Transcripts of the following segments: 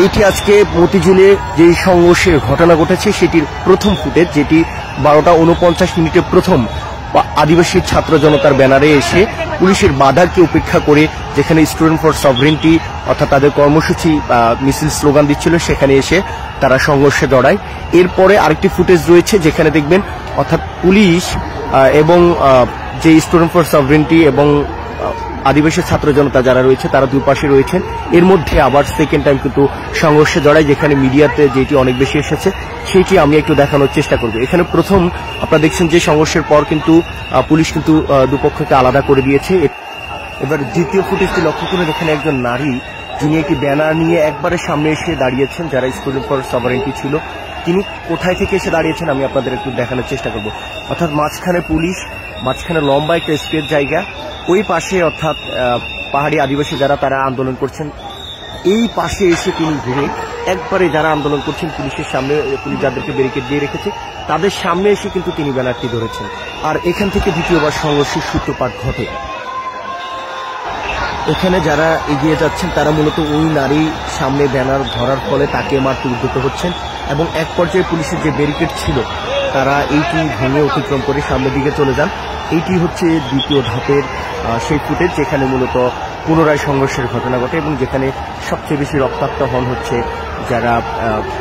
এইটি আজকে মতিঝিলে যে সংঘর্ষের ঘটনা ঘটেছে সেটির প্রথম ফুটেজ, যেটি 12:49 প্রথম আদিবাসী ছাত্র জনতার ব্যানারে এসে পুলিশের বাধাকে উপেক্ষা করে যেখানে স্টুডেন্ট ফর সভরেন্টি অর্থাৎ তাদের কর্মসূচি মিছিল স্লোগান দিচ্ছিল সেখানে এসে তারা সংঘর্ষে জড়ায়। এরপরে আরেকটি ফুটেজ রয়েছে যেখানে দেখবেন অর্থাৎ পুলিশ এবং যে স্টুডেন্ট ফর সভরেন্টি এবং আদিবাসী ছাত্র জনতা যারা রয়েছে তারা দুই পাশে রয়েছেন। এর মধ্যে আবার সেকেন্ড টাইম কিন্তু সংঘর্ষে জড়ায়, যেখানে মিডিয়াতে যেটি অনেক বেশি এসেছে সেটি আমি একটু দেখানোর চেষ্টা করব। এখানে প্রথম আপনারা দেখছেন যে সংঘর্ষের পর কিন্তু পুলিশ কিন্তু দুপক্ষকে আলাদা করে দিয়েছে। এবার দ্বিতীয় ফুটেজটি লক্ষ্য করে এখানে একজন নারী যিনি একটি ব্যানার নিয়ে একবারে সামনে এসে দাঁড়িয়েছেন, যারা স্টুডেন্ট ফর সভারেন্টি ছিল তিনি কোথায় থেকে এসে দাঁড়িয়েছেন আমি আপনাদের একটু দেখানোর চেষ্টা করব। অর্থাৎ মাঝখানে পুলিশ, মাঝখানে লম্বা একটা স্পেস জায়গা, ওই পাশে অর্থাৎ পাহাড়ি আদিবাসী যারা তারা আন্দোলন করছেন এই পাশে এসে তিনি ঘুরে একবারে যারা আন্দোলন করছেন পুলিশের সামনে, পুলিশ যাদেরকে ব্যারিকেড দিয়ে রেখেছে তাদের সামনে এসে কিন্তু তিনি ব্যানারটি ধরেছেন। আর এখান থেকে দ্বিতীয়বার সংঘর্ষের সূত্রপাত ঘটে। এখানে যারা এগিয়ে যাচ্ছেন তারা মূলত ওই নারী সামনে ব্যানার ধরার ফলে তাকে মারতে উদ্যত হচ্ছেন এবং এক পর্যায়ে পুলিশের যে ব্যারিকেড ছিল তারা এইটি ভেঙে অতিক্রম করে সামনের দিকে চলে যান। এইটি হচ্ছে দ্বিতীয় ধাপের সেই ফুটেজ যেখানে মূলত পুনরায় সংঘর্ষের ঘটনা ঘটে এবং যেখানে সবচেয়ে বেশি রক্তাক্ত হন হচ্ছে যারা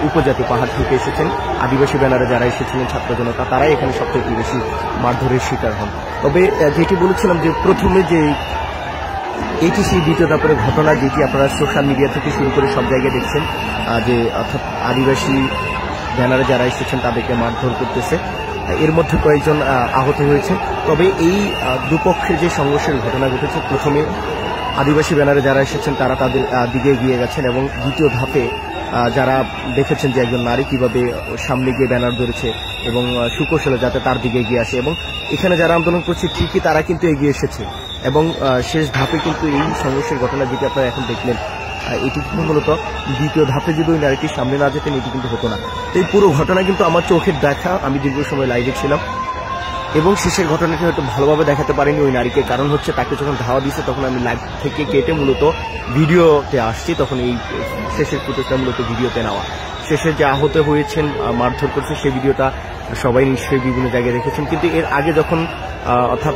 উপজাতি পাহাড় থেকে এসেছেন, আদিবাসী ব্যানারে যারা এসেছিলেন ছাত্র জনতা, তারাই এখানে সবচেয়ে বেশি মারধরের শিকার হন। তবে যেটি বলেছিলাম যে প্রথমে যে এটি সেই দ্বিতীয় ধাপের ঘটনা যেটি আপনারা সোশ্যাল মিডিয়া থেকে শুরু করে সব জায়গায় দেখছেন, যে অর্থাৎ আদিবাসী ব্যানারে যারা এসেছেন তাদেরকে মারধর করতেছে, এর মধ্যে কয়েকজন আহত হয়েছে। তবে এই দুপক্ষের যে সংঘর্ষের ঘটনা ঘটেছে, প্রথমে আদিবাসী ব্যানারে যারা এসেছেন তারা তাদের দিকে এগিয়ে গেছেন এবং দ্বিতীয় ধাপে যারা দেখেছেন যে একজন নারী কিভাবে সামনে গিয়ে ব্যানার ধরেছে এবং সুকৌশলে যাতে তার দিকে এগিয়ে আসে এবং এখানে যারা আন্দোলন করছে ঠিকই তারা কিন্তু এগিয়ে এসেছে এবং শেষ ধাপে কিন্তু এই সংঘর্ষের ঘটনা যেটি আপনারা এখন দেখলেন এটি কিন্তু মূলত দ্বিতীয় ধাপে যদি ওই নারীটির সামনে না যেতেন এটি কিন্তু হতো না। তো এই পুরো ঘটনা কিন্তু আমার চোখের দেখা, আমি দীর্ঘ সময় লাইভে ছিলাম এবং শেষের ঘটনাটি হয়তো ভালোভাবে দেখাতে পারিনি ওই নারীকে, কারণ হচ্ছে তাকে যখন ধাওয়া দিয়েছে তখন আমি লাইভ থেকে কেটে মূলত ভিডিওতে আসছি, তখন এই শেষের ফুটেজটা মূলত ভিডিওতে নেওয়া। শেষে যে আহত হয়েছেন মারধর করছে সেই ভিডিওটা সবাই নিশ্চয়ই বিভিন্ন জায়গায় দেখেছেন, কিন্তু এর আগে যখন অর্থাৎ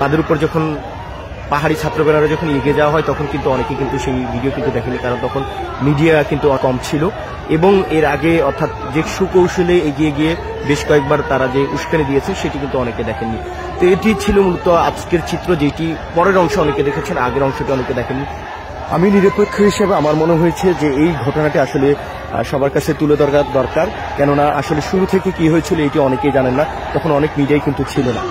তাদের উপর যখন পাহাড়ি ছাত্র ব্যানারে যখন এগিয়ে যাওয়া হয় তখন কিন্তু অনেকে কিন্তু সেই ভিডিও কিন্তু দেখেনি, কারণ তখন মিডিয়া কিন্তু কম ছিল এবং এর আগে অর্থাৎ যে সুকৌশলে এগিয়ে গিয়ে বেশ কয়েকবার তারা যে উস্কানি দিয়েছে সেটি কিন্তু অনেকে দেখেননি। তো এটি ছিল মূলত আজকের চিত্র, যেটি পরের অংশ অনেকে দেখেছেন, আগের অংশটি অনেকে দেখেননি। আমি নিরপেক্ষ হিসেবে আমার মনে হয়েছে যে এই ঘটনাটি আসলে সবার কাছে তুলে ধরা দরকার, কেননা আসলে শুরু থেকে কি হয়েছিল এটি অনেকেই জানেন না, তখন অনেক মিডিয়াই কিন্তু ছিল না।